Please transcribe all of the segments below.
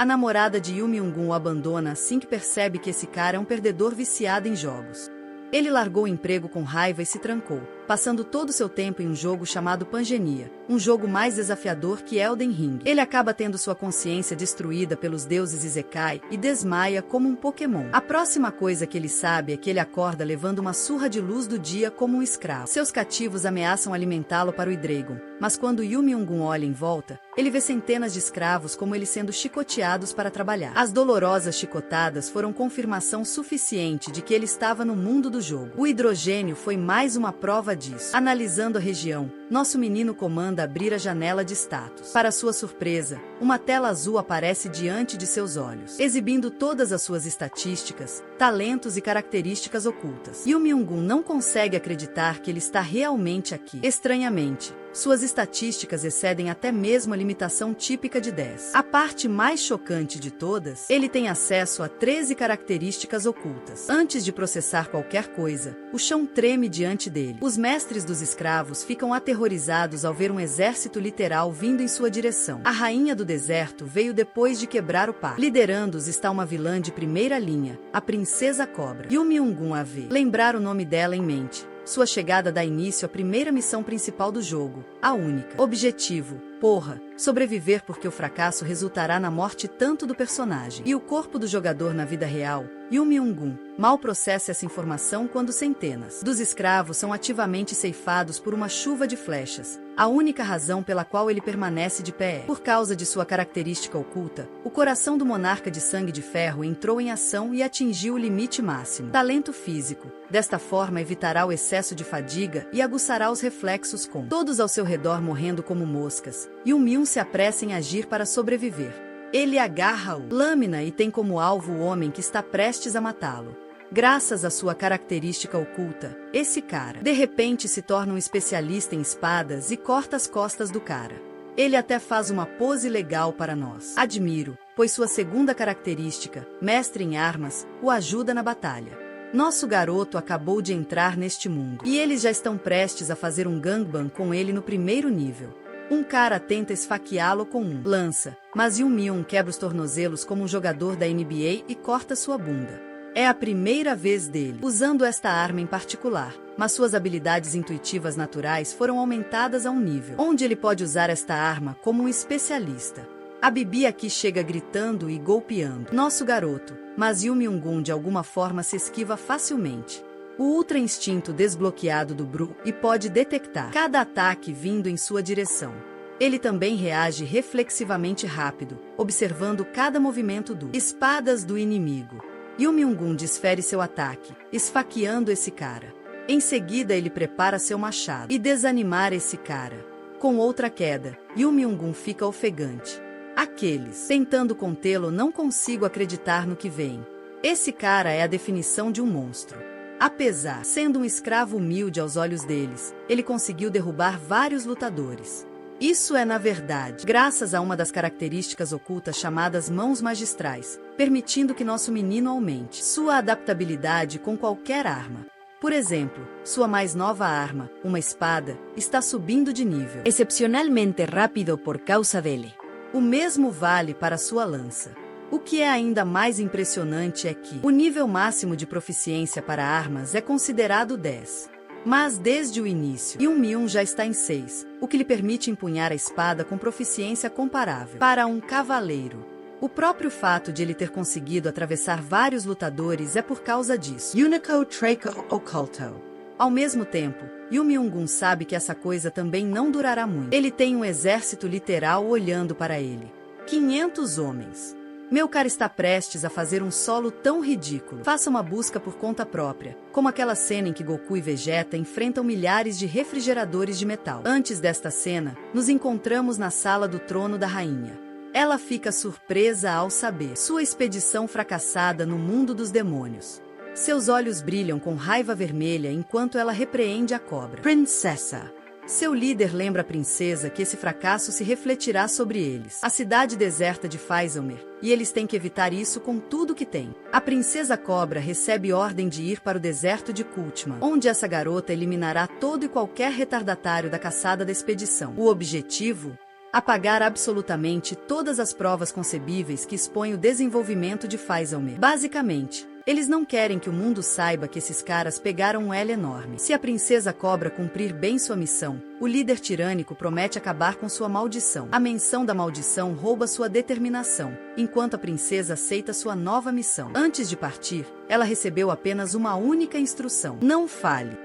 A namorada de Yu Myung-gun o abandona assim que percebe que esse cara é um perdedor viciado em jogos. Ele largou o emprego com raiva e se trancou, passando todo o seu tempo em um jogo chamado Pangenia, um jogo mais desafiador que Elden Ring. Ele acaba tendo sua consciência destruída pelos deuses Isekai e desmaia como um Pokémon. A próxima coisa que ele sabe é que ele acorda levando uma surra de luz do dia como um escravo. Seus cativos ameaçam alimentá-lo para o Hidreigon, mas quando Yu Myung-gun olha em volta, ele vê centenas de escravos como ele sendo chicoteados para trabalhar. As dolorosas chicotadas foram confirmação suficiente de que ele estava no mundo do jogo. O hidrogênio foi mais uma prova disso. Analisando a região, nosso menino comanda abrir a janela de status. Para sua surpresa, uma tela azul aparece diante de seus olhos, exibindo todas as suas estatísticas, talentos e características ocultas. Yu Myung-gun não consegue acreditar que ele está realmente aqui. Estranhamente, suas estatísticas excedem até mesmo a limitação típica de 10. A parte mais chocante de todas, ele tem acesso a 13 características ocultas. Antes de processar qualquer coisa, o chão treme diante dele. Os mestres dos escravos ficam aterrorizados ao ver um exército literal vindo em sua direção. A rainha do deserto veio depois de quebrar o pacto. Liderando-os está uma vilã de primeira linha, a Princesa Cobra. Yu Myung-gun a vê. Lembrar o nome dela em mente. Sua chegada dá início à primeira missão principal do jogo, a única. Objetivo: porra, sobreviver porque o fracasso resultará na morte tanto do personagem e o corpo do jogador na vida real. Yu Myung-gun mal processa essa informação quando centenas dos escravos são ativamente ceifados por uma chuva de flechas. A única razão pela qual ele permanece de pé é por causa de sua característica oculta. O coração do monarca de sangue de ferro entrou em ação e atingiu o limite máximo. Talento físico. Desta forma evitará o excesso de fadiga e aguçará os reflexos com todos ao seu redor morrendo como moscas. Yu Myung se apressa em agir para sobreviver. Ele agarra o lâmina e tem como alvo o homem que está prestes a matá-lo. Graças à sua característica oculta, esse cara, de repente, se torna um especialista em espadas e corta as costas do cara. Ele até faz uma pose legal para nós. Admiro, pois sua segunda característica, mestre em armas, o ajuda na batalha. Nosso garoto acabou de entrar neste mundo, e eles já estão prestes a fazer um gangbang com ele no primeiro nível. Um cara tenta esfaqueá-lo com um lança, mas Yu Myung quebra os tornozelos como um jogador da NBA e corta sua bunda. É a primeira vez dele usando esta arma em particular, mas suas habilidades intuitivas naturais foram aumentadas a um nível onde ele pode usar esta arma como um especialista. A Bibi aqui chega gritando e golpeando nosso garoto, mas Yu Myung-gun de alguma forma se esquiva facilmente. O ultra instinto desbloqueado do Bru e pode detectar cada ataque vindo em sua direção. Ele também reage reflexivamente rápido, observando cada movimento do espadas do inimigo. Yu Myung-gun desfere seu ataque, esfaqueando esse cara. Em seguida ele prepara seu machado e desanimar esse cara. Com outra queda, Yu Myung-gun fica ofegante. Aqueles tentando contê-lo não consigo acreditar no que vem. Esse cara é a definição de um monstro. Apesar sendo um escravo humilde aos olhos deles, ele conseguiu derrubar vários lutadores. Isso é, na verdade, graças a uma das características ocultas chamadas mãos magistrais, permitindo que nosso menino aumente sua adaptabilidade com qualquer arma. Por exemplo, sua mais nova arma, uma espada, está subindo de nível excepcionalmente rápido por causa dele. O mesmo vale para sua lança. O que é ainda mais impressionante é que o nível máximo de proficiência para armas é considerado 10. Mas desde o início, Yu Myung já está em 6, o que lhe permite empunhar a espada com proficiência comparável para um cavaleiro. O próprio fato de ele ter conseguido atravessar vários lutadores é por causa disso. Unico Traco Occulto. Ao mesmo tempo, Yu Myung-gun sabe que essa coisa também não durará muito. Ele tem um exército literal olhando para ele. 500 homens. Meu cara está prestes a fazer um solo tão ridículo. Faça uma busca por conta própria, como aquela cena em que Goku e Vegeta enfrentam milhares de refrigeradores de metal. Antes desta cena, nos encontramos na sala do trono da rainha. Ela fica surpresa ao saber sua expedição fracassada no mundo dos demônios. Seus olhos brilham com raiva vermelha enquanto ela repreende a cobra. Princesa. Seu líder lembra a princesa que esse fracasso se refletirá sobre eles. A cidade deserta de Faisalmer, e eles têm que evitar isso com tudo que têm. A princesa cobra recebe ordem de ir para o deserto de Kultman, onde essa garota eliminará todo e qualquer retardatário da caçada da expedição. O objetivo? Apagar absolutamente todas as provas concebíveis que expõem o desenvolvimento de Faisalmer. Basicamente, eles não querem que o mundo saiba que esses caras pegaram um L enorme. Se a princesa cobra cumprir bem sua missão, o líder tirânico promete acabar com sua maldição. A menção da maldição rouba sua determinação, enquanto a princesa aceita sua nova missão. Antes de partir, ela recebeu apenas uma única instrução: não fale.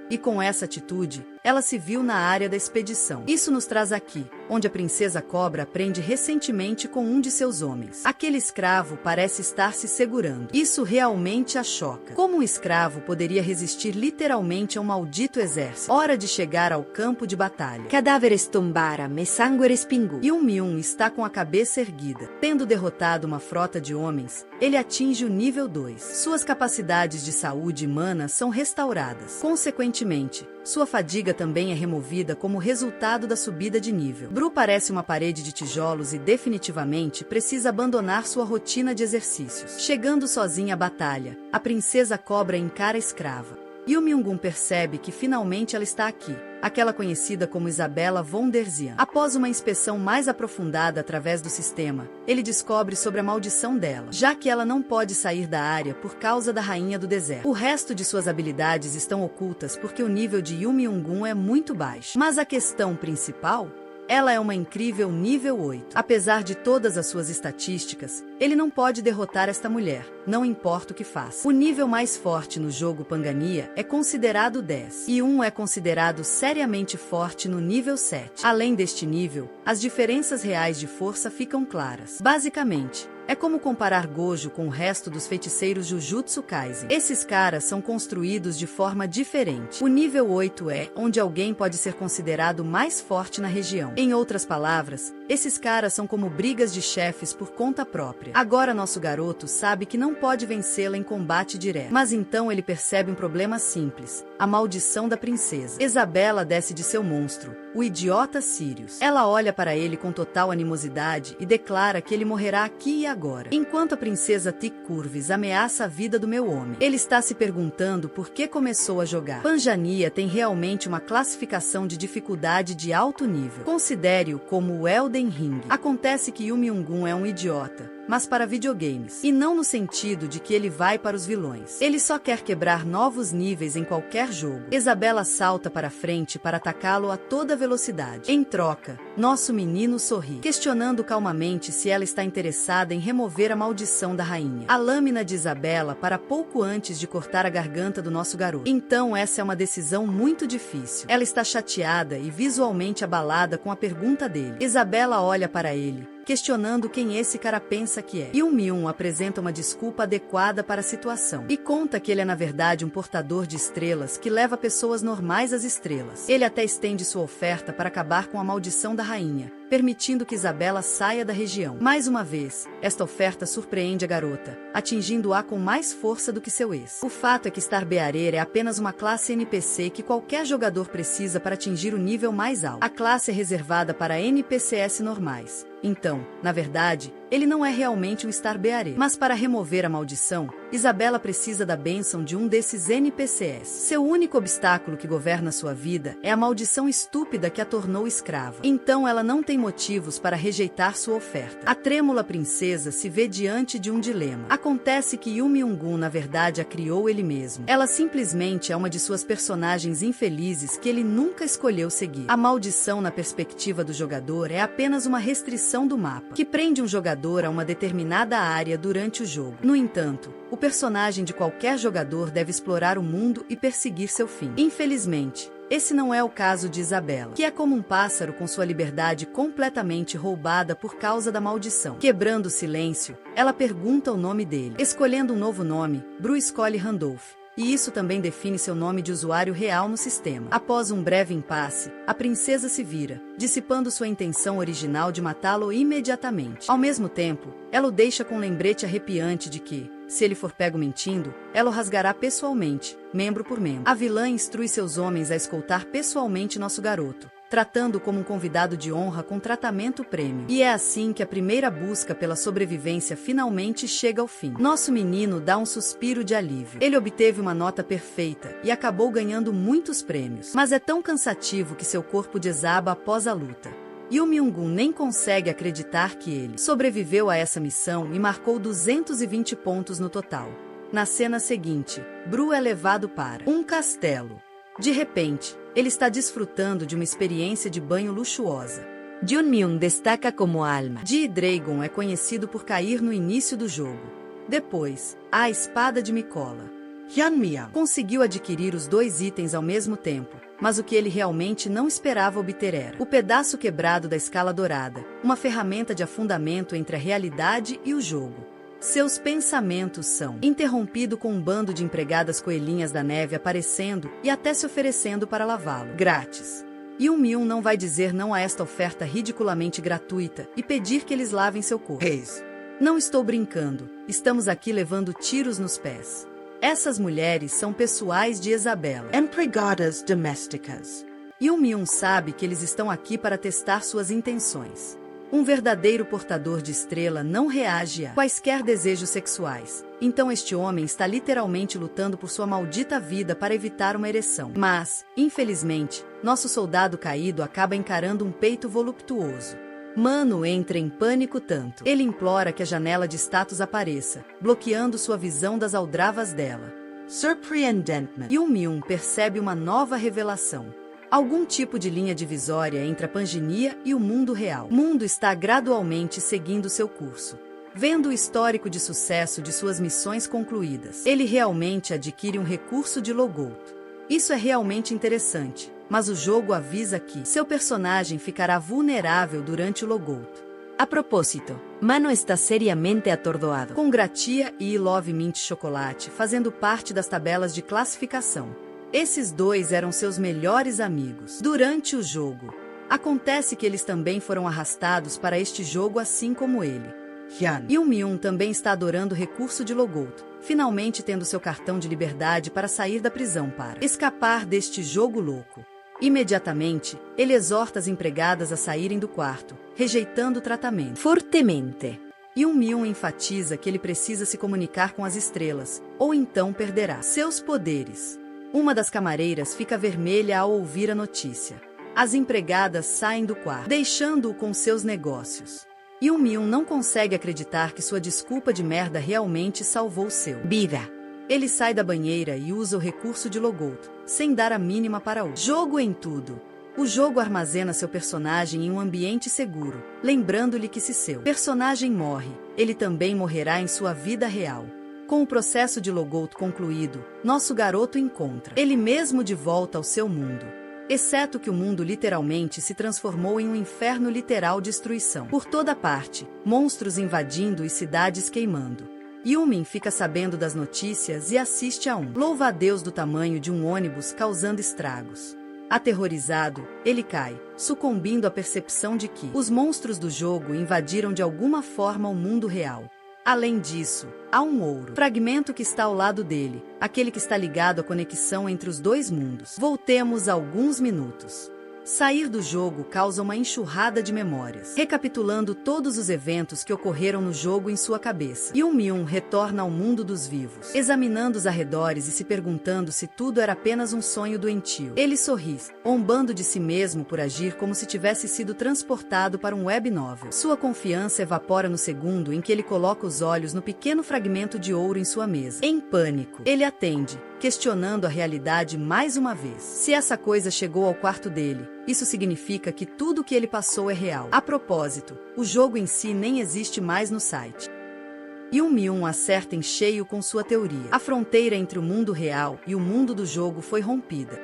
E com essa atitude, ela se viu na área da expedição. Isso nos traz aqui, onde a princesa cobra aprende recentemente com um de seus homens. Aquele escravo parece estar se segurando. Isso realmente a choca. Como um escravo poderia resistir literalmente a um maldito exército? Hora de chegar ao campo de batalha. Cadáveres tombaram e sangue respingou. Yum está com a cabeça erguida. Tendo derrotado uma frota de homens, ele atinge o nível 2. Suas capacidades de saúde e mana são restauradas. Consequentemente, sua fadiga também é removida como resultado da subida de nível. Bru parece uma parede de tijolos e definitivamente precisa abandonar sua rotina de exercícios. Chegando sozinha à batalha, a princesa cobra encara a escrava. Yum percebe que finalmente ela está aqui, aquela conhecida como Isabella von der Zian. Após uma inspeção mais aprofundada através do sistema, ele descobre sobre a maldição dela, já que ela não pode sair da área por causa da Rainha do Deserto. O resto de suas habilidades estão ocultas porque o nível de Yum é muito baixo. Mas a questão principal? Ela é uma incrível nível 8. Apesar de todas as suas estatísticas, ele não pode derrotar esta mulher, não importa o que faça. O nível mais forte no jogo Pangania é considerado 10, e é considerado seriamente forte no nível 7. Além deste nível, as diferenças reais de força ficam claras. Basicamente, é como comparar Gojo com o resto dos feiticeiros Jujutsu Kaisen. Esses caras são construídos de forma diferente. O nível 8 é onde alguém pode ser considerado mais forte na região. Em outras palavras, esses caras são como brigas de chefes por conta própria. Agora nosso garoto sabe que não pode vencê-la em combate direto. Mas então ele percebe um problema simples: a maldição da princesa. Isabella desce de seu monstro, o idiota Sirius. Ela olha para ele com total animosidade e declara que ele morrerá aqui e agora. Enquanto a princesa Tic Curvis ameaça a vida do meu homem, ele está se perguntando por que começou a jogar. Pangania tem realmente uma classificação de dificuldade de alto nível. Considere-o como o Elden Ring. Acontece que Yum é um idiota, mas para videogames, e não no sentido de que ele vai para os vilões. Ele só quer quebrar novos níveis em qualquer jogo. Isabella salta para frente para atacá-lo a toda velocidade. Em troca, nosso menino sorri, questionando calmamente se ela está interessada em remover a maldição da rainha. A lâmina de Isabella para pouco antes de cortar a garganta do nosso garoto. Então essa é uma decisão muito difícil. Ela está chateada e visualmente abalada com a pergunta dele. Isabella olha para ele, questionando quem esse cara pensa que é. Yum apresenta uma desculpa adequada para a situação e conta que ele é na verdade um portador de estrelas que leva pessoas normais às estrelas. Ele até estende sua oferta para acabar com a maldição da rainha, permitindo que Isabella saia da região. Mais uma vez, esta oferta surpreende a garota, atingindo-a com mais força do que seu ex. O fato é que Starbearer é apenas uma classe NPC que qualquer jogador precisa para atingir o nível mais alto. A classe é reservada para NPCs normais. Então, na verdade, ele não é realmente um Starbearer. Mas para remover a maldição, Isabella precisa da bênção de um desses NPCs. Seu único obstáculo que governa sua vida é a maldição estúpida que a tornou escrava. Então ela não tem motivos para rejeitar sua oferta. A trêmula princesa se vê diante de um dilema. Acontece que Yum na verdade a criou ele mesmo. Ela simplesmente é uma de suas personagens infelizes que ele nunca escolheu seguir. A maldição na perspectiva do jogador é apenas uma restrição do mapa, que prende um jogador a uma determinada área durante o jogo. No entanto, o personagem de qualquer jogador deve explorar o mundo e perseguir seu fim. Infelizmente, esse não é o caso de Isabella, que é como um pássaro com sua liberdade completamente roubada por causa da maldição. Quebrando o silêncio, ela pergunta o nome dele. Escolhendo um novo nome, Bru escolhe Randolph, e isso também define seu nome de usuário real no sistema. Após um breve impasse, a princesa se vira, dissipando sua intenção original de matá-lo imediatamente. Ao mesmo tempo, ela o deixa com um lembrete arrepiante de que, se ele for pego mentindo, ela o rasgará pessoalmente, membro por membro. A vilã instrui seus homens a escoltar pessoalmente nosso garoto, tratando-o como um convidado de honra com tratamento prêmio. E é assim que a primeira busca pela sobrevivência finalmente chega ao fim. Nosso menino dá um suspiro de alívio. Ele obteve uma nota perfeita e acabou ganhando muitos prêmios. Mas é tão cansativo que seu corpo desaba após a luta. Yoo Myung-gun nem consegue acreditar que ele sobreviveu a essa missão e marcou 220 pontos no total. Na cena seguinte, Bru é levado para um castelo. De repente, ele está desfrutando de uma experiência de banho luxuosa. Jun-myung destaca como alma. Ji-Dragon é conhecido por cair no início do jogo. Depois, a espada de Mikola. Hyun-myung conseguiu adquirir os dois itens ao mesmo tempo, mas o que ele realmente não esperava obter era o pedaço quebrado da escala dourada, uma ferramenta de afundamento entre a realidade e o jogo. Seus pensamentos são interrompidos com um bando de empregadas coelhinhas da neve aparecendo e até se oferecendo para lavá-lo grátis. Yoo Myung não vai dizer não a esta oferta ridiculamente gratuita e pedir que eles lavem seu corpo. Não estou brincando, estamos aqui levando tiros nos pés. Essas mulheres são pessoais de Isabela. Empregadas domésticas. Yoo Myung sabe que eles estão aqui para testar suas intenções. Um verdadeiro portador de estrela não reage a quaisquer desejos sexuais. Então este homem está literalmente lutando por sua maldita vida para evitar uma ereção. Mas, infelizmente, nosso soldado caído acaba encarando um peito voluptuoso. Mano entra em pânico tanto. Ele implora que a janela de status apareça, bloqueando sua visão das aldravas dela. Surpreendentemente. Yoo Myung percebe uma nova revelação. Algum tipo de linha divisória entre a Pangenia e o mundo real. O mundo está gradualmente seguindo seu curso. Vendo o histórico de sucesso de suas missões concluídas, ele realmente adquire um recurso de Logout. Isso é realmente interessante, mas o jogo avisa que seu personagem ficará vulnerável durante o Logout. A propósito, Mano está seriamente atordoado. Com Gratia e I Love Mint Chocolate fazendo parte das tabelas de classificação. Esses dois eram seus melhores amigos. Durante o jogo, acontece que eles também foram arrastados para este jogo assim como ele. Yoo Myung também está adorando o recurso de Logout, finalmente tendo seu cartão de liberdade para sair da prisão para escapar deste jogo louco. Imediatamente, ele exorta as empregadas a saírem do quarto, rejeitando o tratamento. Fortemente. Yoo Myung enfatiza que ele precisa se comunicar com as estrelas, ou então perderá seus poderes. Uma das camareiras fica vermelha ao ouvir a notícia. As empregadas saem do quarto, deixando-o com seus negócios. Yoo Myung não consegue acreditar que sua desculpa de merda realmente salvou seu vida. Ele sai da banheira e usa o recurso de Logout, sem dar a mínima para o jogo em tudo. O jogo armazena seu personagem em um ambiente seguro, lembrando-lhe que se seu personagem morre, ele também morrerá em sua vida real. Com o processo de Logout concluído, nosso garoto encontra ele mesmo de volta ao seu mundo. Exceto que o mundo literalmente se transformou em um inferno literal de destruição. Por toda parte, monstros invadindo e cidades queimando. Yumin fica sabendo das notícias e assiste a um louva-a-Deus do tamanho de um ônibus causando estragos. Aterrorizado, ele cai, sucumbindo à percepção de que os monstros do jogo invadiram de alguma forma o mundo real. Além disso, há um ouro fragmento que está ao lado dele, aquele que está ligado à conexão entre os dois mundos. Voltemos a alguns minutos. Sair do jogo causa uma enxurrada de memórias, recapitulando todos os eventos que ocorreram no jogo em sua cabeça. Yoo Myung retorna ao mundo dos vivos, examinando os arredores e se perguntando se tudo era apenas um sonho doentio. Ele sorri, zombando de si mesmo por agir como se tivesse sido transportado para um web novel. Sua confiança evapora no segundo em que ele coloca os olhos no pequeno fragmento de ouro em sua mesa. Em pânico, ele atende, questionando a realidade mais uma vez. Se essa coisa chegou ao quarto dele, isso significa que tudo o que ele passou é real. A propósito, o jogo em si nem existe mais no site. Yoo Myung acerta em cheio com sua teoria. A fronteira entre o mundo real e o mundo do jogo foi rompida.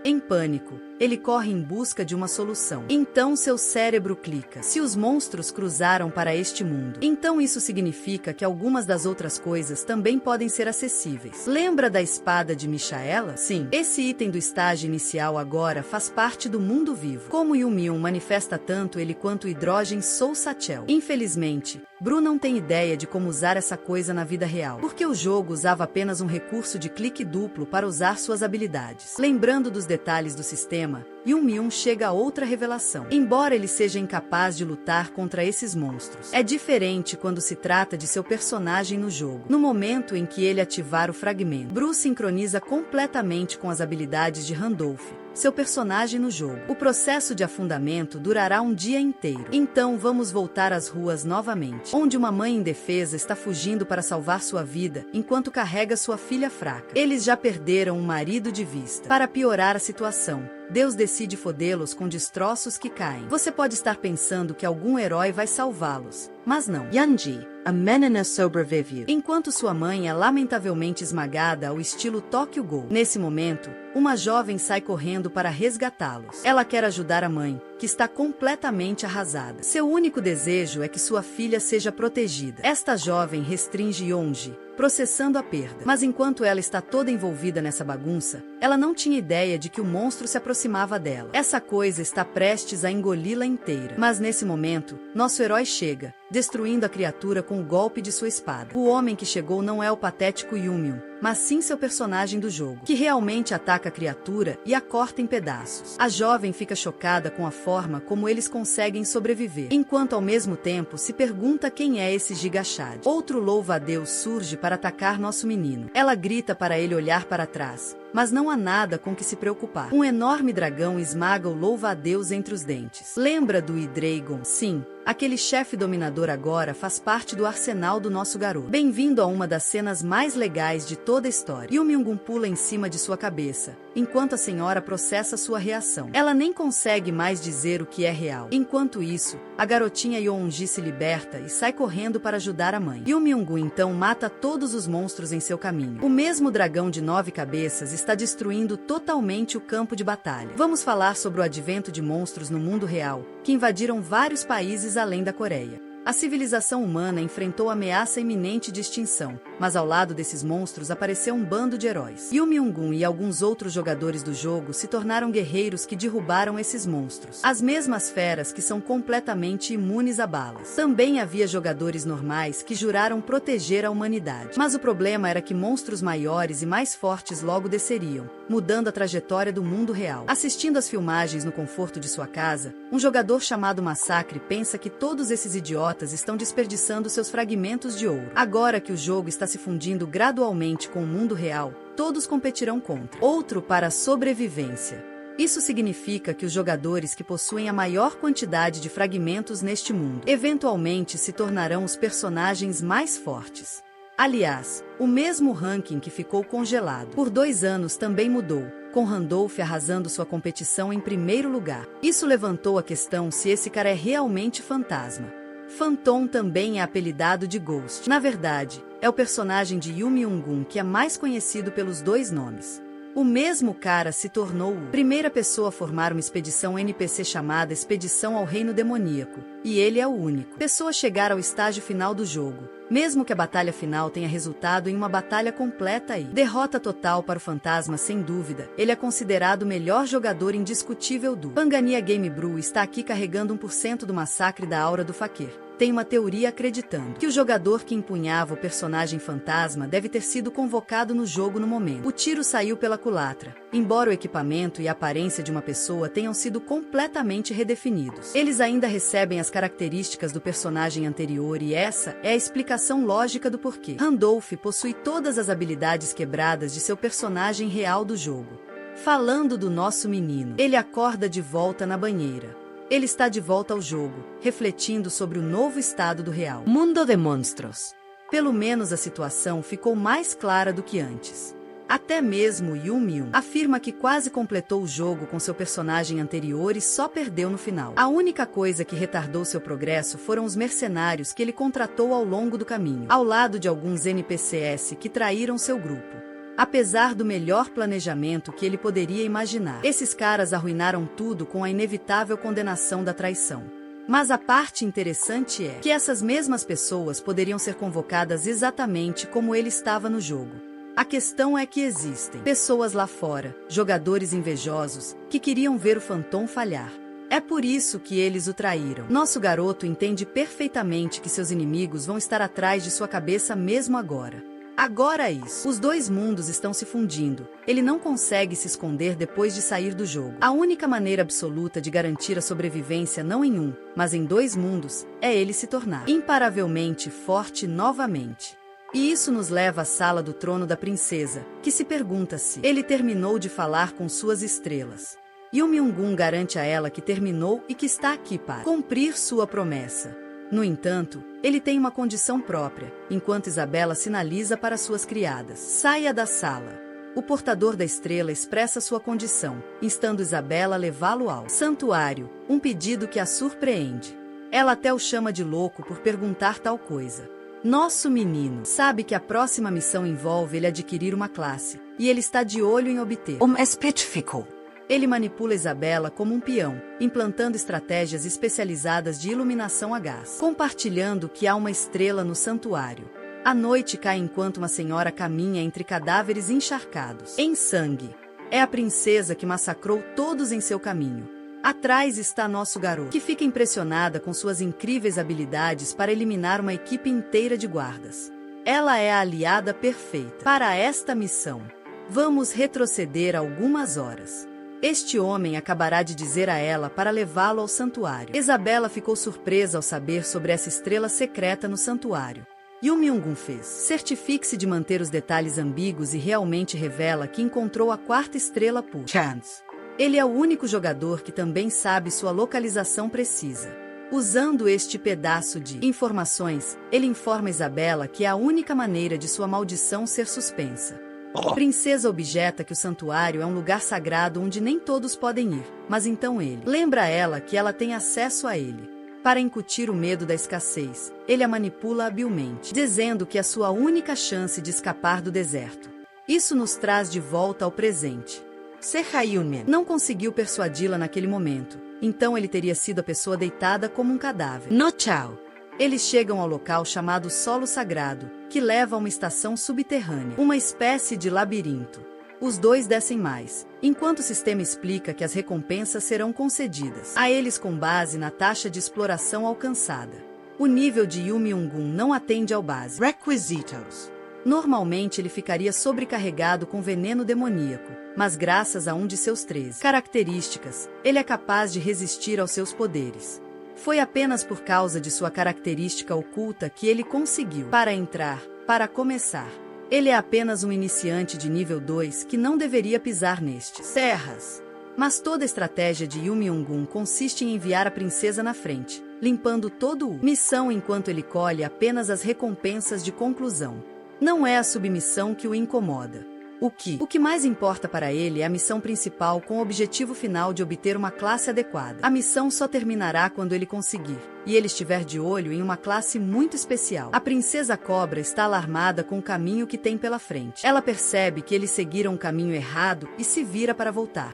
Em pânico, ele corre em busca de uma solução. Então seu cérebro clica. Se os monstros cruzaram para este mundo, então isso significa que algumas das outras coisas também podem ser acessíveis. Lembra da espada de Michaela? Sim, esse item do estágio inicial agora faz parte do mundo vivo. Como Yoo Myung manifesta tanto ele quanto o Hydrogen Soul Satchel. Infelizmente, Bru não tem ideia de como usar essa coisa na vida real, porque o jogo usava apenas um recurso de clique duplo para usar suas habilidades. Lembrando dos detalhes do sistema, Yoo Myung chega a outra revelação. Embora ele seja incapaz de lutar contra esses monstros, é diferente quando se trata de seu personagem no jogo. No momento em que ele ativar o fragmento, Bru sincroniza completamente com as habilidades de Randolph, seu personagem no jogo. O processo de afundamento durará um dia inteiro. Então vamos voltar às ruas novamente, onde uma mãe indefesa está fugindo para salvar sua vida, enquanto carrega sua filha fraca. Eles já perderam um marido de vista. Para piorar a situação, Deus decide fodê-los com destroços que caem. Você pode estar pensando que algum herói vai salvá-los, mas não. Yunji, a menina sobrevive. Enquanto sua mãe é lamentavelmente esmagada ao estilo Tokyo Ghoul. Nesse momento, uma jovem sai correndo para resgatá-los. Ela quer ajudar a mãe, que está completamente arrasada. Seu único desejo é que sua filha seja protegida. Esta jovem restringe Yonji, processando a perda. Mas enquanto ela está toda envolvida nessa bagunça, ela não tinha ideia de que o monstro se aproximava dela. Essa coisa está prestes a engoli-la inteira. Mas nesse momento, nosso herói chega, destruindo a criatura com o golpe de sua espada. O homem que chegou não é o patético Yumiun, mas sim seu personagem do jogo, que realmente ataca a criatura e a corta em pedaços. A jovem fica chocada com a forma como eles conseguem sobreviver, enquanto ao mesmo tempo se pergunta quem é esse Gigachad. Outro louva-a-Deus surge para atacar nosso menino. Ela grita para ele olhar para trás, mas não há nada com que se preocupar. Um enorme dragão esmaga o louva-a-Deus entre os dentes. Lembra do Idragon? Sim. Aquele chefe dominador agora faz parte do arsenal do nosso garoto. Bem-vindo a uma das cenas mais legais de toda a história. Yumyungun pula em cima de sua cabeça, enquanto a senhora processa sua reação. Ela nem consegue mais dizer o que é real. Enquanto isso, a garotinha Yonji se liberta e sai correndo para ajudar a mãe. Yumyungun então mata todos os monstros em seu caminho. O mesmo dragão de 9 cabeças está destruindo totalmente o campo de batalha. Vamos falar sobre o advento de monstros no mundo real, que invadiram vários países além da Coreia. A civilização humana enfrentou ameaça iminente de extinção, mas ao lado desses monstros apareceu um bando de heróis. Yumyungun e alguns outros jogadores do jogo se tornaram guerreiros que derrubaram esses monstros. As mesmas feras que são completamente imunes a balas. Também havia jogadores normais que juraram proteger a humanidade. Mas o problema era que monstros maiores e mais fortes logo desceriam, mudando a trajetória do mundo real. Assistindo às filmagens no conforto de sua casa, um jogador chamado Massacre pensa que todos esses idiotas estão desperdiçando seus fragmentos de ouro. Agora que o jogo está se fundindo gradualmente com o mundo real, todos competirão contra outro para a sobrevivência. Isso significa que os jogadores que possuem a maior quantidade de fragmentos neste mundo eventualmente se tornarão os personagens mais fortes. Aliás, o mesmo ranking que ficou congelado por 2 anos também mudou, com Randolph arrasando sua competição em primeiro lugar. Isso levantou a questão se esse cara é realmente fantasma. Phantom também é apelidado de Ghost. Na verdade, é o personagem de Yumyungun que é mais conhecido pelos 2 nomes. O mesmo cara se tornou a primeira pessoa a formar uma expedição NPC chamada Expedição ao Reino Demoníaco, e ele é o único pessoa a chegar ao estágio final do jogo, mesmo que a batalha final tenha resultado em uma batalha completa e derrota total para o fantasma. Sem dúvida, ele é considerado o melhor jogador indiscutível do Pangania Game Brew. Está aqui carregando 1% do massacre da aura do Fakir. Tem uma teoria acreditando que o jogador que empunhava o personagem fantasma deve ter sido convocado no jogo no momento. O tiro saiu pela culatra, embora o equipamento e a aparência de uma pessoa tenham sido completamente redefinidos. Eles ainda recebem as características do personagem anterior e essa é a explicação lógica do porquê. Randolph possui todas as habilidades quebradas de seu personagem real do jogo. Falando do nosso menino, ele acorda de volta na banheira. Ele está de volta ao jogo, refletindo sobre o novo estado do real Mundo de monstros. Pelo menos a situação ficou mais clara do que antes. Até mesmo Yumyun afirma que quase completou o jogo com seu personagem anterior e só perdeu no final. A única coisa que retardou seu progresso foram os mercenários que ele contratou ao longo do caminho, ao lado de alguns NPCs que traíram seu grupo. Apesar do melhor planejamento que ele poderia imaginar, esses caras arruinaram tudo com a inevitável condenação da traição. Mas a parte interessante é que essas mesmas pessoas poderiam ser convocadas exatamente como ele estava no jogo. A questão é que existem pessoas lá fora, jogadores invejosos, que queriam ver o Phantom falhar. É por isso que eles o traíram. Nosso garoto entende perfeitamente que seus inimigos vão estar atrás de sua cabeça mesmo agora. Agora isso. Os 2 mundos estão se fundindo. Ele não consegue se esconder depois de sair do jogo. A única maneira absoluta de garantir a sobrevivência não em um, mas em 2 mundos, é ele se tornar imparavelmente forte novamente. E isso nos leva à sala do trono da princesa, que se pergunta se ele terminou de falar com suas estrelas. Yu Myung-gun garante a ela que terminou e que está aqui para cumprir sua promessa. No entanto, ele tem uma condição própria, enquanto Isabela sinaliza para suas criadas: saia da sala. O portador da estrela expressa sua condição, instando Isabela a levá-lo ao santuário, um pedido que a surpreende. Ela até o chama de louco por perguntar tal coisa. Nosso menino sabe que a próxima missão envolve ele adquirir uma classe, e ele está de olho em obter específico. Ele manipula Isabela como um peão, implantando estratégias especializadas de iluminação a gás, compartilhando que há uma estrela no santuário. A noite cai enquanto uma senhora caminha entre cadáveres encharcados em sangue. É a princesa que massacrou todos em seu caminho. Atrás está nosso garoto, que fica impressionada com suas incríveis habilidades para eliminar uma equipe inteira de guardas. Ela é a aliada perfeita para esta missão. Vamos retroceder algumas horas. Este homem acabará de dizer a ela para levá-lo ao santuário. Isabela ficou surpresa ao saber sobre essa estrela secreta no santuário. Yu Myung-gun fez. Certifique-se de manter os detalhes ambíguos e realmente revela que encontrou a quarta estrela por chance. Ele é o único jogador que também sabe sua localização precisa. Usando este pedaço de informações, ele informa Isabela que é a única maneira de sua maldição ser suspensa. A princesa objeta que o santuário é um lugar sagrado onde nem todos podem ir, mas então ele lembra a ela que ela tem acesso a ele. Para incutir o medo da escassez, ele a manipula habilmente, dizendo que é sua única chance de escapar do deserto. Isso nos traz de volta ao presente. Se-hyun não conseguiu persuadi-la naquele momento, então ele teria sido a pessoa deitada como um cadáver. No tchau. Eles chegam ao local chamado Solo Sagrado, que leva a uma estação subterrânea, uma espécie de labirinto. Os dois descem mais, enquanto o sistema explica que as recompensas serão concedidas a eles com base na taxa de exploração alcançada. O nível de Yu Myung-gun não atende ao básico. Requisitos. Normalmente ele ficaria sobrecarregado com veneno demoníaco, mas graças a um de seus 13 características, ele é capaz de resistir aos seus poderes. Foi apenas por causa de sua característica oculta que ele conseguiu. Para entrar, para começar, ele é apenas um iniciante de nível 2 que não deveria pisar nestes terras. Mas toda a estratégia de Yu Myung-gun consiste em enviar a princesa na frente, limpando todo o missão enquanto ele colhe apenas as recompensas de conclusão. Não é a submissão que o incomoda. O que mais importa para ele é a missão principal com o objetivo final de obter uma classe adequada. A missão só terminará quando ele conseguir, e ele estiver de olho em uma classe muito especial. A princesa cobra está alarmada com o caminho que tem pela frente. Ela percebe que eles seguiram um caminho errado e se vira para voltar.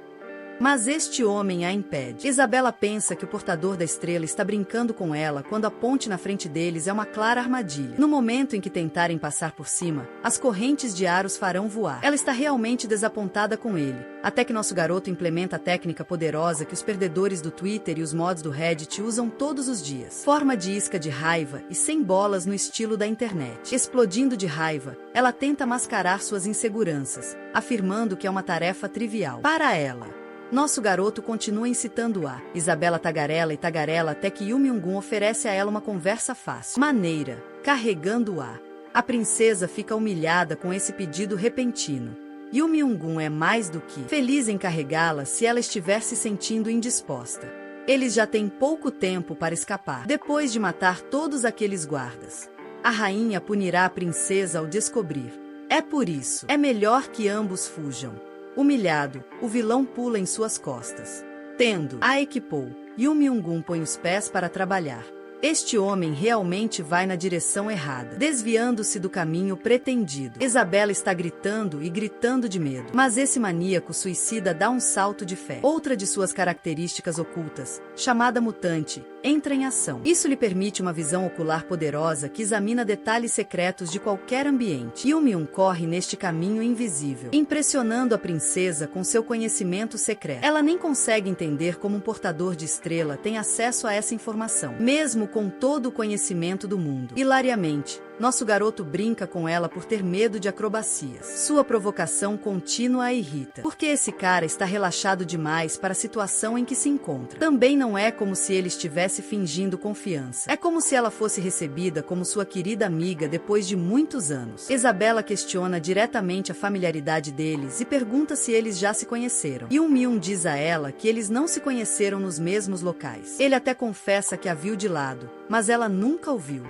Mas este homem a impede. Isabela pensa que o portador da estrela está brincando com ela quando a ponte na frente deles é uma clara armadilha. No momento em que tentarem passar por cima, as correntes de aros farão voar. Ela está realmente desapontada com ele, até que nosso garoto implementa a técnica poderosa que os perdedores do Twitter e os mods do Reddit usam todos os dias. Forma de isca de raiva e sem bolas no estilo da internet. Explodindo de raiva, ela tenta mascarar suas inseguranças, afirmando que é uma tarefa trivial para ela. Nosso garoto continua incitando-a. Isabela tagarela e tagarela até que Yu Myung-gun oferece a ela uma conversa fácil, maneira, carregando-a. A princesa fica humilhada com esse pedido repentino. Yu Myung-gun é mais do que feliz em carregá-la se ela estiver se sentindo indisposta. Eles já têm pouco tempo para escapar, depois de matar todos aqueles guardas. A rainha punirá a princesa ao descobrir. É por isso, é melhor que ambos fujam. Humilhado, o vilão pula em suas costas. Tendo-a equipou, Yu Myung-gun põe os pés para trabalhar. Este homem realmente vai na direção errada, desviando-se do caminho pretendido. Isabela está gritando e gritando de medo, mas esse maníaco suicida dá um salto de fé. Outra de suas características ocultas, chamada mutante, entra em ação. Isso lhe permite uma visão ocular poderosa que examina detalhes secretos de qualquer ambiente. Yu Myung corre neste caminho invisível, impressionando a princesa com seu conhecimento secreto. Ela nem consegue entender como um portador de estrela tem acesso a essa informação, mesmo com todo o conhecimento do mundo. Hilariamente, Nosso garoto brinca com ela por ter medo de acrobacias. Sua provocação contínua a irrita. Porque esse cara está relaxado demais para a situação em que se encontra. Também não é como se ele estivesse fingindo confiança. É como se ela fosse recebida como sua querida amiga depois de muitos anos. Isabela questiona diretamente a familiaridade deles e pergunta se eles já se conheceram. Yoon-myung diz a ela que eles não se conheceram nos mesmos locais. Ele até confessa que a viu de lado, mas ela nunca o viu.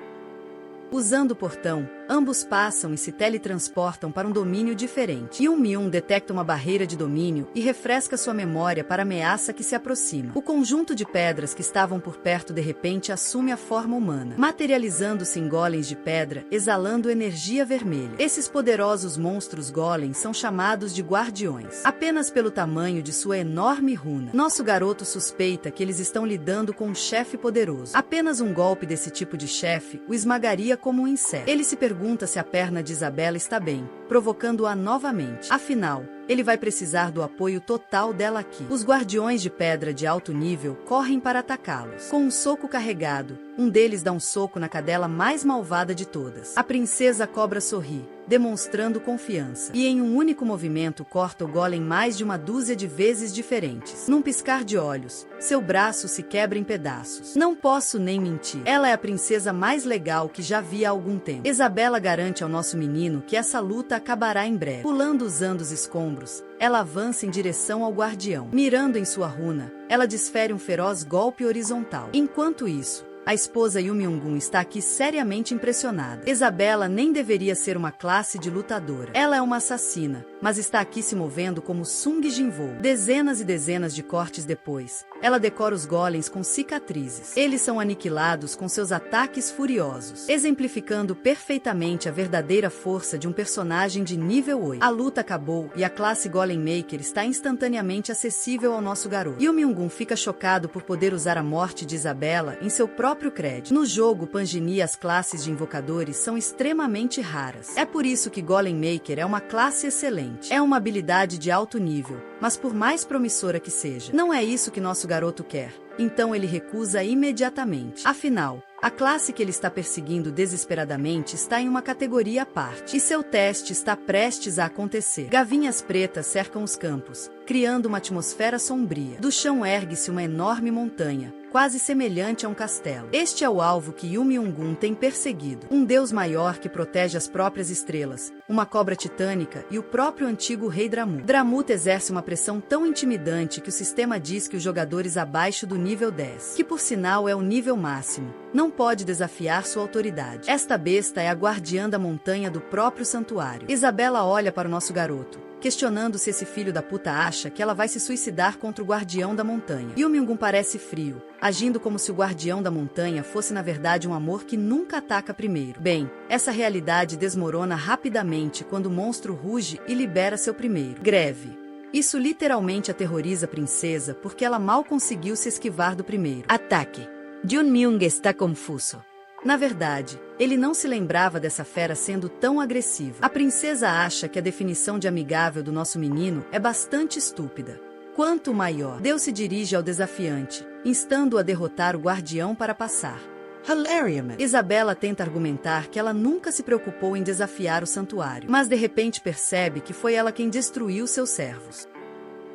Usando o portão, ambos passam e se teletransportam para um domínio diferente. Yoon-myung detecta uma barreira de domínio e refresca sua memória para a ameaça que se aproxima. O conjunto de pedras que estavam por perto de repente assume a forma humana, materializando-se em golems de pedra, exalando energia vermelha. Esses poderosos monstros golems são chamados de guardiões, apenas pelo tamanho de sua enorme runa. Nosso garoto suspeita que eles estão lidando com um chefe poderoso. Apenas um golpe desse tipo de chefe o esmagaria como um inseto. Ele se pergunta se a perna de Isabela está bem, provocando-a novamente. Afinal, ele vai precisar do apoio total dela aqui. Os guardiões de pedra de alto nível correm para atacá-los. Com um soco carregado, um deles dá um soco na cadela mais malvada de todas. A princesa cobra sorri, demonstrando confiança, e em um único movimento corta o golem mais de uma dúzia de vezes diferentes. Num piscar de olhos, seu braço se quebra em pedaços. Não posso nem mentir. Ela é a princesa mais legal que já vi há algum tempo. Isabela garante ao nosso menino que essa luta acabará em breve. Pulando usando os escombros, ela avança em direção ao guardião. Mirando em sua runa, ela desfere um feroz golpe horizontal. Enquanto isso, a esposa Yoon-myung está aqui seriamente impressionada. Isabela nem deveria ser uma classe de lutadora. Ela é uma assassina, mas está aqui se movendo como Sung Jin-woo. Dezenas e dezenas de cortes depois, ela decora os golems com cicatrizes. Eles são aniquilados com seus ataques furiosos, exemplificando perfeitamente a verdadeira força de um personagem de nível 8. A luta acabou e a classe Golem Maker está instantaneamente acessível ao nosso garoto. Yoon-myung fica chocado por poder usar a morte de Isabela em seu próprio crédito. No jogo Pangini, as classes de invocadores são extremamente raras. É por isso que Golem Maker é uma classe excelente. É uma habilidade de alto nível, mas por mais promissora que seja, não é isso que nosso garoto quer. Então ele recusa imediatamente. Afinal, a classe que ele está perseguindo desesperadamente está em uma categoria à parte, e seu teste está prestes a acontecer. Gavinhas pretas cercam os campos, criando uma atmosfera sombria. Do chão ergue-se uma enorme montanha, quase semelhante a um castelo. Este é o alvo que Yoon-myung tem perseguido. Um deus maior que protege as próprias estrelas, uma cobra titânica e o próprio antigo rei Dramut. Dramut exerce uma pressão tão intimidante que o sistema diz que os jogadores abaixo do nível 10, que por sinal é o nível máximo, não pode desafiar sua autoridade. Esta besta é a guardiã da montanha do próprio santuário. Isabela olha para o nosso garoto, questionando se esse filho da puta acha que ela vai se suicidar contra o guardião da montanha. Yoon-myung parece frio, agindo como se o guardião da montanha fosse na verdade um amor que nunca ataca primeiro. Bem, essa realidade desmorona rapidamente quando o monstro ruge e libera seu primeiro greve. Isso literalmente aterroriza a princesa porque ela mal conseguiu se esquivar do primeiro ataque. Yoon-myung está confuso. Na verdade, ele não se lembrava dessa fera sendo tão agressiva. A princesa acha que a definição de amigável do nosso menino é bastante estúpida. Quanto maior, Deus se dirige ao desafiante, instando-o a derrotar o guardião para passar. Hilarious. Isabela tenta argumentar que ela nunca se preocupou em desafiar o santuário, mas de repente percebe que foi ela quem destruiu seus servos.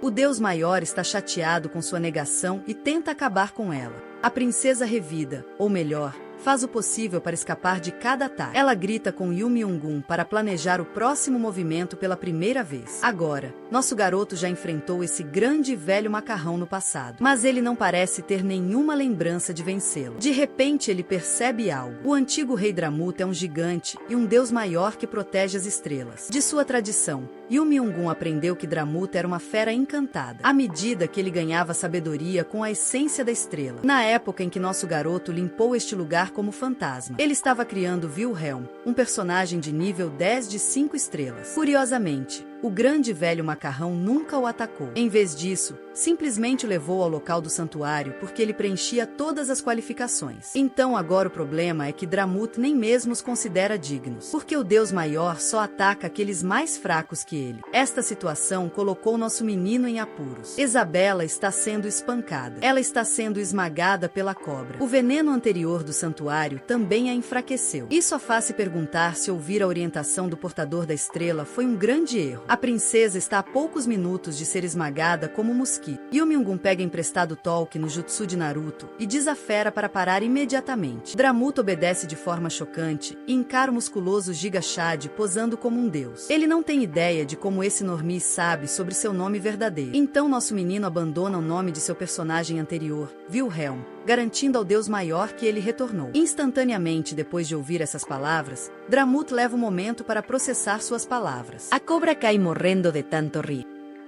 O Deus maior está chateado com sua negação e tenta acabar com ela. A princesa revida, ou melhor, faz o possível para escapar de cada ataque. Ela grita com Yoon-myung para planejar o próximo movimento pela primeira vez. Agora, nosso garoto já enfrentou esse grande e velho macarrão no passado, mas ele não parece ter nenhuma lembrança de vencê-lo. De repente ele percebe algo. O antigo rei Dramut é um gigante e um deus maior que protege as estrelas. De sua tradição, Yoon-myung aprendeu que Dramut era uma fera encantada, à medida que ele ganhava sabedoria com a essência da estrela. Na época em que nosso garoto limpou este lugar como fantasma, ele estava criando Wilhelm, um personagem de nível 10 de 5 estrelas. Curiosamente, o grande velho macarrão nunca o atacou. Em vez disso, simplesmente o levou ao local do santuário porque ele preenchia todas as qualificações. Então agora o problema é que Dramut nem mesmo os considera dignos, porque o Deus maior só ataca aqueles mais fracos que ele. Esta situação colocou nosso menino em apuros. Isabela está sendo espancada. Ela está sendo esmagada pela cobra. O veneno anterior do santuário também a enfraqueceu. Isso a faz se perguntar se ouvir a orientação do portador da estrela foi um grande erro. A princesa está a poucos minutos de ser esmagada como um mosquito. Yomi-gun pega emprestado Tolkien no jutsu de Naruto e diz à fera para parar imediatamente. Dramut obedece de forma chocante e encara o musculoso Giga Chad posando como um deus. Ele não tem ideia de como esse Normi sabe sobre seu nome verdadeiro. Então nosso menino abandona o nome de seu personagem anterior, Wilhelm, garantindo ao Deus maior que ele retornou. Instantaneamente depois de ouvir essas palavras, Dramut leva um momento para processar suas palavras. A cobra cai morrendo de tanto rir.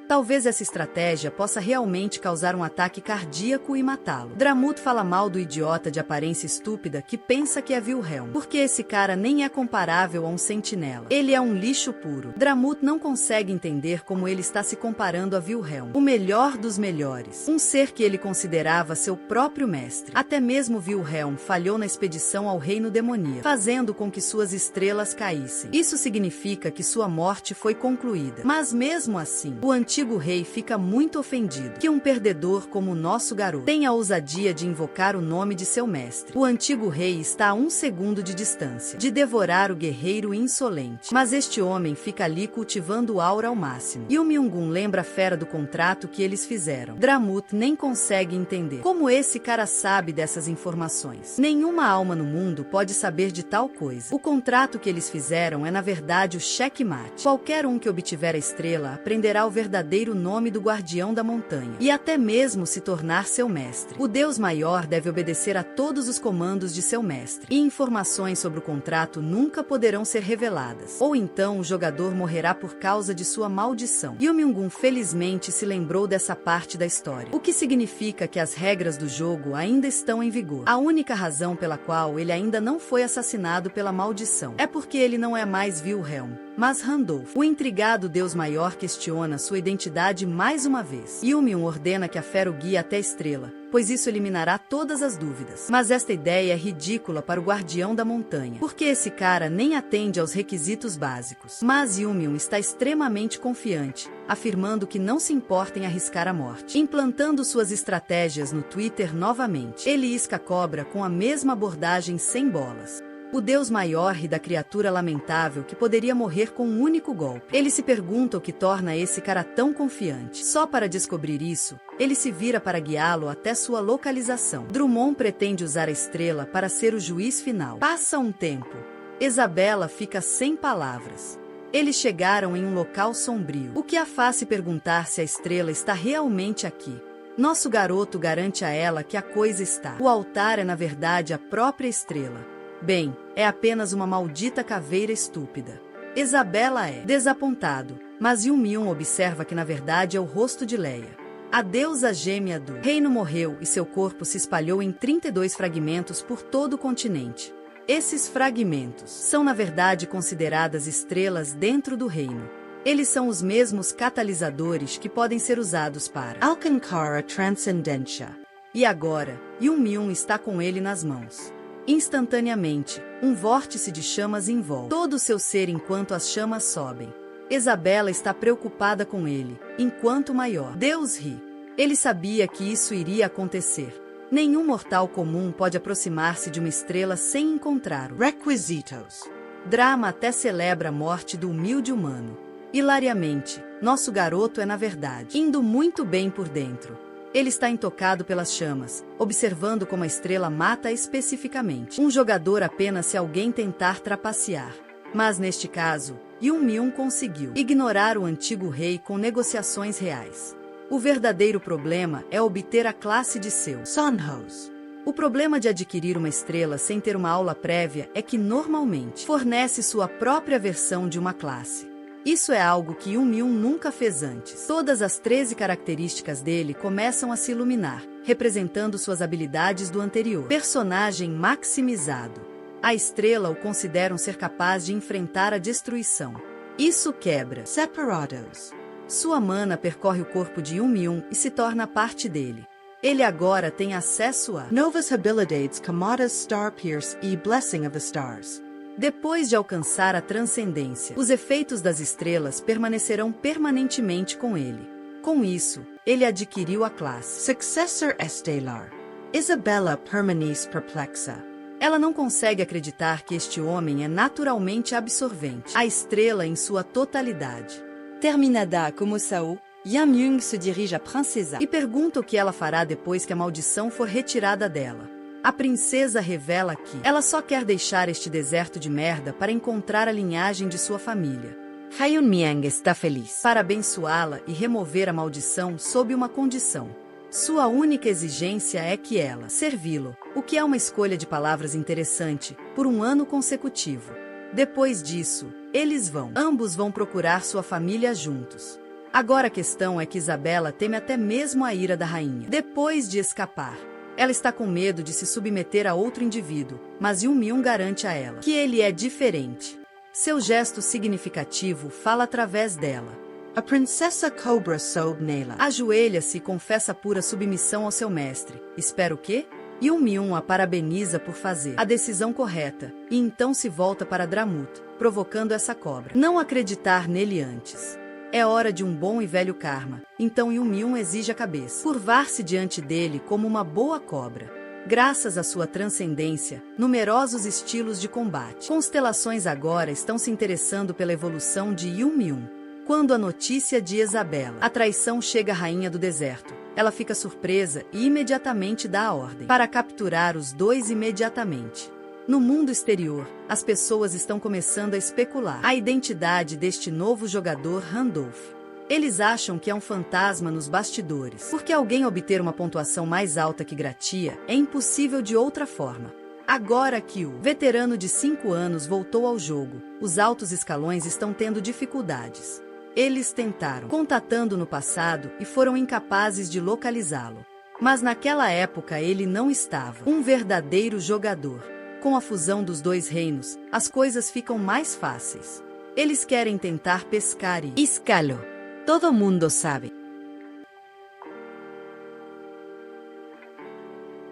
Talvez essa estratégia possa realmente causar um ataque cardíaco e matá-lo. Dramut fala mal do idiota de aparência estúpida que pensa que é Wilhelm, porque esse cara nem é comparável a um sentinela. Ele é um lixo puro. Dramut não consegue entender como ele está se comparando a Wilhelm, o melhor dos melhores, um ser que ele considerava seu próprio mestre. Até mesmo Wilhelm falhou na expedição ao reino demoníaco, fazendo com que suas estrelas caíssem. Isso significa que sua morte foi concluída. Mas mesmo assim, o antigo rei fica muito ofendido que um perdedor como o nosso garoto tenha a ousadia de invocar o nome de seu mestre. O antigo rei está a 1 segundo de distância de devorar o guerreiro insolente, mas este homem fica ali cultivando o aura ao máximo. Yomi-gun lembra a fera do contrato que eles fizeram. Dramut nem consegue entender como esse cara sabe dessas informações. Nenhuma alma no mundo pode saber de tal coisa. O contrato que eles fizeram é na verdade o checkmate. Qualquer um que obtiver a estrela aprenderá o verdadeiro nome do guardião da montanha e até mesmo se tornar seu mestre. O Deus maior deve obedecer a todos os comandos de seu mestre, e informações sobre o contrato nunca poderão ser reveladas, ou então o jogador morrerá por causa de sua maldição. Yomi-gun felizmente se lembrou dessa parte da história, o que significa que as regras do jogo ainda estão em vigor. A única razão pela qual ele ainda não foi assassinado pela maldição é porque ele não é mais Wilhelm, mas Randolph. O intrigado Deus maior questiona sua identidade mais uma vez. Yomi-gun ordena que a fera o guie até a estrela, pois isso eliminará todas as dúvidas. Mas esta ideia é ridícula para o guardião da montanha, porque esse cara nem atende aos requisitos básicos. Mas Yomi-gun está extremamente confiante, afirmando que não se importa em arriscar a morte. Implantando suas estratégias no Twitter novamente, ele isca a cobra com a mesma abordagem sem bolas. O Deus maior ri da criatura lamentável que poderia morrer com um único golpe. Ele se pergunta o que torna esse cara tão confiante. Só para descobrir isso, ele se vira para guiá-lo até sua localização. Drummond pretende usar a estrela para ser o juiz final. Passa um tempo. Isabela fica sem palavras. Eles chegaram em um local sombrio, o que a faz se perguntar se a estrela está realmente aqui. Nosso garoto garante a ela que a coisa está. O altar é na verdade a própria estrela. Bem, é apenas uma maldita caveira estúpida. Isabela é desapontado, mas Yomi-gun observa que na verdade é o rosto de Leia. A deusa gêmea do reino morreu e seu corpo se espalhou em 32 fragmentos por todo o continente. Esses fragmentos são na verdade consideradas estrelas dentro do reino. Eles são os mesmos catalisadores que podem ser usados para Alcankara Transcendentia. E agora, Yomi-gun está com ele nas mãos. Instantaneamente, um vórtice de chamas envolve todo o seu ser enquanto as chamas sobem. Isabela está preocupada com ele, enquanto o maior Deus ri. Ele sabia que isso iria acontecer. Nenhum mortal comum pode aproximar-se de uma estrela sem encontrar-o. Requisitos. Drama até celebra a morte do humilde humano. Hilariamente, nosso garoto é na verdade indo muito bem por dentro. Ele está intocado pelas chamas, observando como a estrela mata especificamente um jogador apenas se alguém tentar trapacear. Mas neste caso, Yomi-gun conseguiu ignorar o antigo rei com negociações reais. O verdadeiro problema é obter a classe de seu Sunhouse. O problema de adquirir uma estrela sem ter uma aula prévia é que normalmente fornece sua própria versão de uma classe. Isso é algo que Yomi-gun nunca fez antes. Todas as 13 características dele começam a se iluminar, representando suas habilidades do anterior. Personagem maximizado. A estrela o considera um ser capaz de enfrentar a destruição. Isso quebra Separados. Sua mana percorre o corpo de Yum e se torna parte dele. Ele agora tem acesso a Novas habilidades Kamada's Star Pierce e Blessing of the Stars. Depois de alcançar a transcendência, os efeitos das estrelas permanecerão permanentemente com ele. Com isso, ele adquiriu a classe Successor Estelar. Isabella Permanis Perplexa. Ela não consegue acreditar que este homem é naturalmente absorvente, a estrela em sua totalidade. Terminada como Sao, Yum se dirige à princesa E pergunta o que ela fará depois que a maldição for retirada dela. A princesa revela que ela só quer deixar este deserto de merda para encontrar a linhagem de sua família, Hyunmyeong está feliz. para abençoá-la e remover a maldição sob uma condição. Sua única exigência é que ela servi-lo, o que é uma escolha de palavras interessante, por um ano consecutivo. Depois disso, ambos vão procurar sua família juntos. Agora a questão é que Isabela teme até mesmo a ira da rainha. Depois de escapar, ela está com medo de se submeter a outro indivíduo, mas Yum garante a ela que ele é diferente. Seu gesto significativo fala através dela. A Princessa Cobra sob Nela. Ajoelha-se e confessa pura submissão ao seu mestre. Espera o quê? Yum a parabeniza por fazer a decisão correta, e então se volta para Dramut, provocando essa cobra não acreditar nele antes. É hora de um bom e velho karma, então Yum exige a cabeça, curvar-se diante dele como uma boa cobra. Graças à sua transcendência, numerosos estilos de combate, constelações agora estão se interessando pela evolução de Yum. Quando a notícia de Isabela, a traição, chega à rainha do deserto, ela fica surpresa e imediatamente dá a ordem para capturar os dois imediatamente. No mundo exterior, as pessoas estão começando a especular a identidade deste novo jogador Randolph. Eles acham que é um fantasma nos bastidores, porque alguém obter uma pontuação mais alta que Gratia é impossível de outra forma. Agora que o veterano de 5 anos voltou ao jogo, os altos escalões estão tendo dificuldades. Eles tentaram, contatando no passado, e foram incapazes de localizá-lo. Mas naquela época ele não estava um verdadeiro jogador. Com a fusão dos dois reinos, as coisas ficam mais fáceis. Eles querem tentar pescar e Escalo. Todo mundo sabe.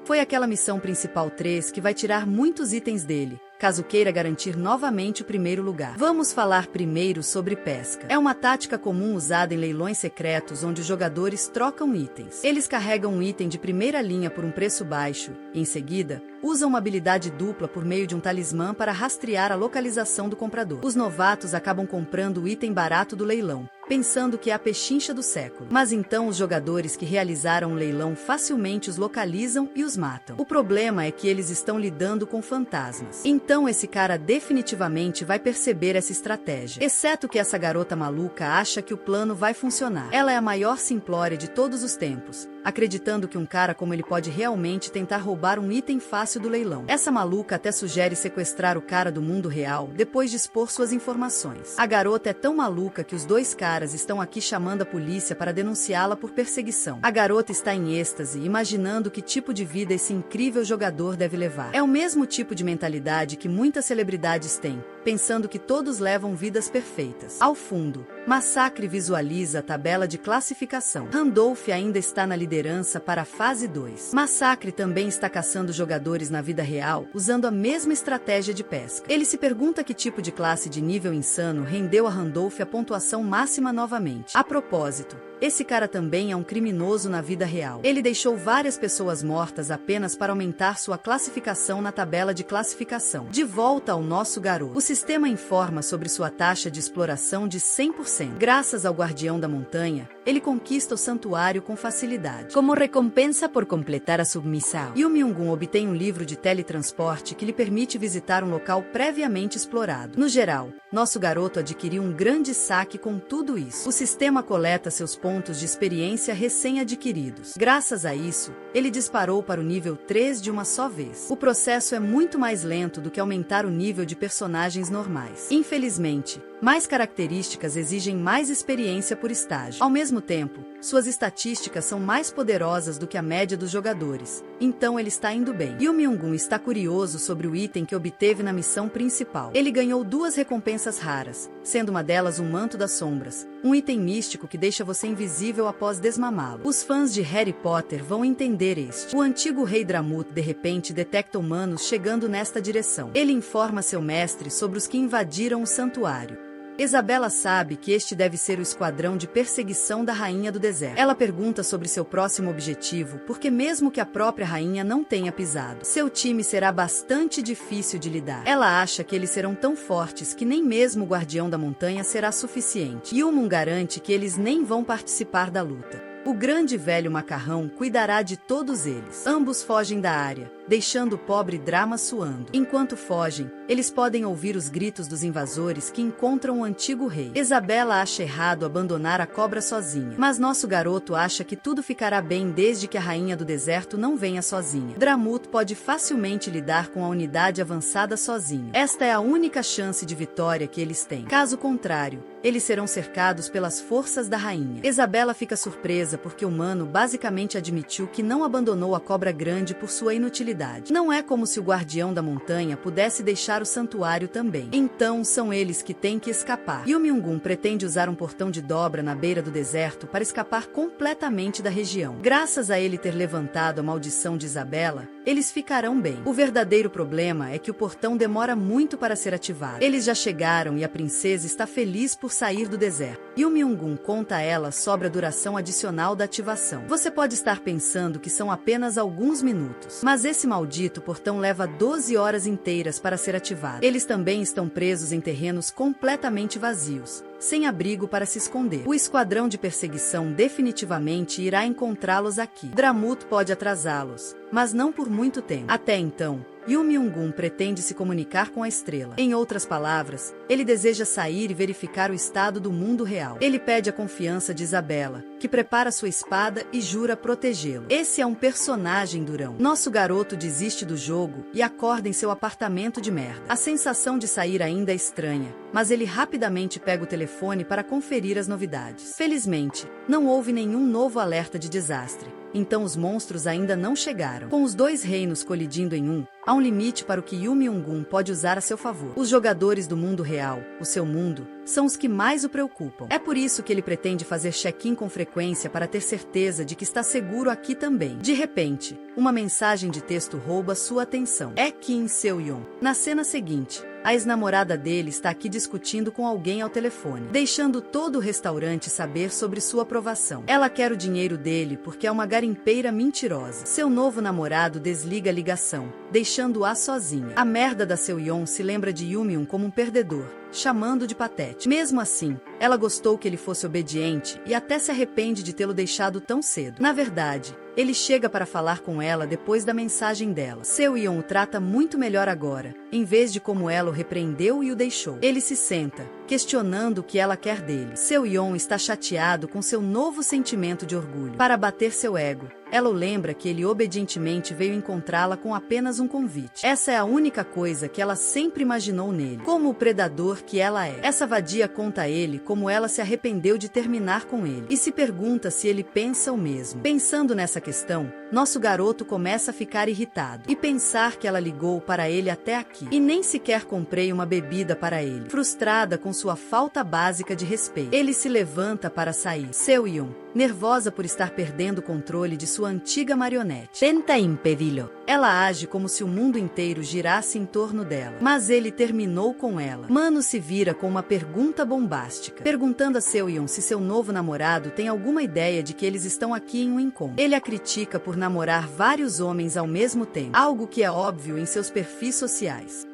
Foi aquela missão principal 3 que vai tirar muitos itens dele, caso queira garantir novamente o primeiro lugar. Vamos falar primeiro sobre pesca. É uma tática comum usada em leilões secretos onde os jogadores trocam itens. Eles carregam um item de primeira linha por um preço baixo e, em seguida, usam uma habilidade dupla por meio de um talismã para rastrear a localização do comprador. Os novatos acabam comprando o item barato do leilão, pensando que é a pechincha do século. Mas então os jogadores que realizaram o leilão facilmente os localizam e os matam. O problema é que eles estão lidando com fantasmas. Então esse cara definitivamente vai perceber essa estratégia. Exceto que essa garota maluca acha que o plano vai funcionar. Ela é a maior simplória de todos os tempos, acreditando que um cara como ele pode realmente tentar roubar um item fácil do leilão. Essa maluca até sugere sequestrar o cara do mundo real depois de expor suas informações. A garota é tão maluca que os dois caras estão aqui chamando a polícia para denunciá-la por perseguição. A garota está em êxtase, imaginando que tipo de vida esse incrível jogador deve levar. É o mesmo tipo de mentalidade que muitas celebridades têm, pensando que todos levam vidas perfeitas. Ao fundo, Massacre visualiza a tabela de classificação. Randolph ainda está na liderança para a fase 2. Massacre também está caçando jogadores na vida real, usando a mesma estratégia de pesca. Ele se pergunta que tipo de classe de nível insano rendeu a Randolph a pontuação máxima novamente. A propósito, esse cara também é um criminoso na vida real. Ele deixou várias pessoas mortas apenas para aumentar sua classificação na tabela de classificação. De volta ao nosso garoto. O sistema informa sobre sua taxa de exploração de 100%. Graças ao Guardião da Montanha, ele conquista o santuário com facilidade. Como recompensa por completar a submissão, Yum obtém um livro de teletransporte que lhe permite visitar um local previamente explorado. No geral, nosso garoto adquiriu um grande saque com tudo isso. O sistema coleta seus pontos pontos de experiência recém-adquiridos. Graças a isso, ele disparou para o nível 3 de uma só vez. O processo é muito mais lento do que aumentar o nível de personagens normais. Infelizmente, mais características exigem mais experiência por estágio. Ao mesmo tempo, suas estatísticas são mais poderosas do que a média dos jogadores, então ele está indo bem. Yu Myung-gun está curioso sobre o item que obteve na missão principal. Ele ganhou 2 recompensas raras, sendo uma delas um manto das sombras, um item místico que deixa você invisível após desmamá-lo. Os fãs de Harry Potter vão entender este. O antigo rei Dramut de repente detecta humanos chegando nesta direção. Ele informa seu mestre sobre os que invadiram o santuário. Isabela sabe que este deve ser o esquadrão de perseguição da Rainha do Deserto. Ela pergunta sobre seu próximo objetivo, porque mesmo que a própria rainha não tenha pisado, seu time será bastante difícil de lidar. Ela acha que eles serão tão fortes que nem mesmo o Guardião da Montanha será suficiente. Yumun garante que eles nem vão participar da luta. O grande velho macarrão cuidará de todos eles. Ambos fogem da área, deixando o pobre Drama suando. Enquanto fogem, eles podem ouvir os gritos dos invasores que encontram o antigo rei. Isabela acha errado abandonar a cobra sozinha, mas nosso garoto acha que tudo ficará bem desde que a rainha do deserto não venha sozinha. Dramut pode facilmente lidar com a unidade avançada sozinho. Esta é a única chance de vitória que eles têm. Caso contrário, eles serão cercados pelas forças da rainha. Isabela fica surpresa porque o humano basicamente admitiu que não abandonou a cobra grande por sua inutilidade. Não é como se o Guardião da Montanha pudesse deixar o santuário também. Então são eles que têm que escapar. Yu Myung-gun pretende usar um portão de dobra na beira do deserto para escapar completamente da região. Graças a ele ter levantado a maldição de Isabela, eles ficarão bem. O verdadeiro problema é que o portão demora muito para ser ativado. Eles já chegaram e a princesa está feliz por sair do deserto. Yu Myung-gun conta a ela sobre a duração adicional da ativação. Você pode estar pensando que são apenas alguns minutos, mas esse maldito portão leva 12 horas inteiras para ser ativado. Eles também estão presos em terrenos completamente vazios, sem abrigo para se esconder. O esquadrão de perseguição definitivamente irá encontrá-los aqui. Dramut pode atrasá-los, mas não por muito tempo. Até então, Yu Myung-gun pretende se comunicar com a estrela. Em outras palavras, ele deseja sair e verificar o estado do mundo real. Ele pede a confiança de Isabela, que prepara sua espada e jura protegê-lo. Esse é um personagem durão. Nosso garoto desiste do jogo e acorda em seu apartamento de merda. A sensação de sair ainda é estranha, mas ele rapidamente pega o telefone para conferir as novidades. Felizmente, não houve nenhum novo alerta de desastre, então os monstros ainda não chegaram. Com os 2 reinos colidindo em um, há um limite para o que Yu Myung-gun pode usar a seu favor. Os jogadores do mundo real, o seu mundo, são os que mais o preocupam. É por isso que ele pretende fazer check-in com frequência para ter certeza de que está seguro aqui também. De repente, uma mensagem de texto rouba sua atenção. É Kim Seo-yeon. Na cena seguinte, a ex-namorada dele está aqui discutindo com alguém ao telefone, deixando todo o restaurante saber sobre sua aprovação. Ela quer o dinheiro dele porque é uma garimpeira mentirosa. Seu novo namorado desliga a ligação, deixando-a sozinha. A merda da Seo-yeon se lembra de Yumiun como um perdedor, chamando de patético. Mesmo assim, ela gostou que ele fosse obediente e até se arrepende de tê-lo deixado tão cedo. Na verdade, ele chega para falar com ela depois da mensagem dela. Seo-yeon o trata muito melhor agora, em vez de como ela o repreendeu e o deixou. Ele se senta, questionando o que ela quer dele. Seo-yeon está chateado com seu novo sentimento de orgulho. Para bater seu ego, ela o lembra que ele obedientemente veio encontrá-la com apenas um convite. Essa é a única coisa que ela sempre imaginou nele, como o predador que ela é. Essa vadia conta a ele como ela se arrependeu de terminar com ele, e se pergunta se ele pensa o mesmo. Pensando nessa questão, nosso garoto começa a ficar irritado, e pensar que ela ligou para ele até aqui, e nem sequer comprei uma bebida para ele. Frustrada com sua falta básica de respeito, ele se levanta para sair. Seo-yeon, nervosa por estar perdendo o controle de sua antiga marionete, tenta impedi-lo. Ela age como se o mundo inteiro girasse em torno dela, mas ele terminou com ela. Mano se vira com uma pergunta bombástica, perguntando a Seo-yeon se seu novo namorado tem alguma ideia de que eles estão aqui em um encontro. Ele a critica por namorar vários homens ao mesmo tempo, algo que é óbvio em seus perfis sociais.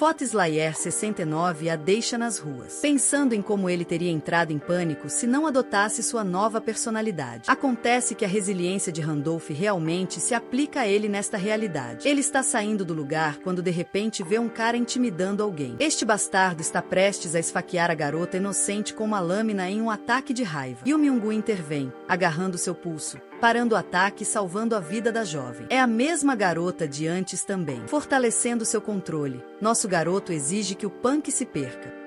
Foto Slayer 69 a deixa nas ruas, pensando em como ele teria entrado em pânico se não adotasse sua nova personalidade. Acontece que a resiliência de Randolph realmente se aplica a ele nesta realidade. Ele está saindo do lugar quando de repente vê um cara intimidando alguém. Este bastardo está prestes a esfaquear a garota inocente com uma lâmina em um ataque de raiva. E o Myung-gun intervém, agarrando seu pulso, parando o ataque e salvando a vida da jovem. É a mesma garota de antes também. Fortalecendo seu controle, nosso garoto exige que o punk se perca.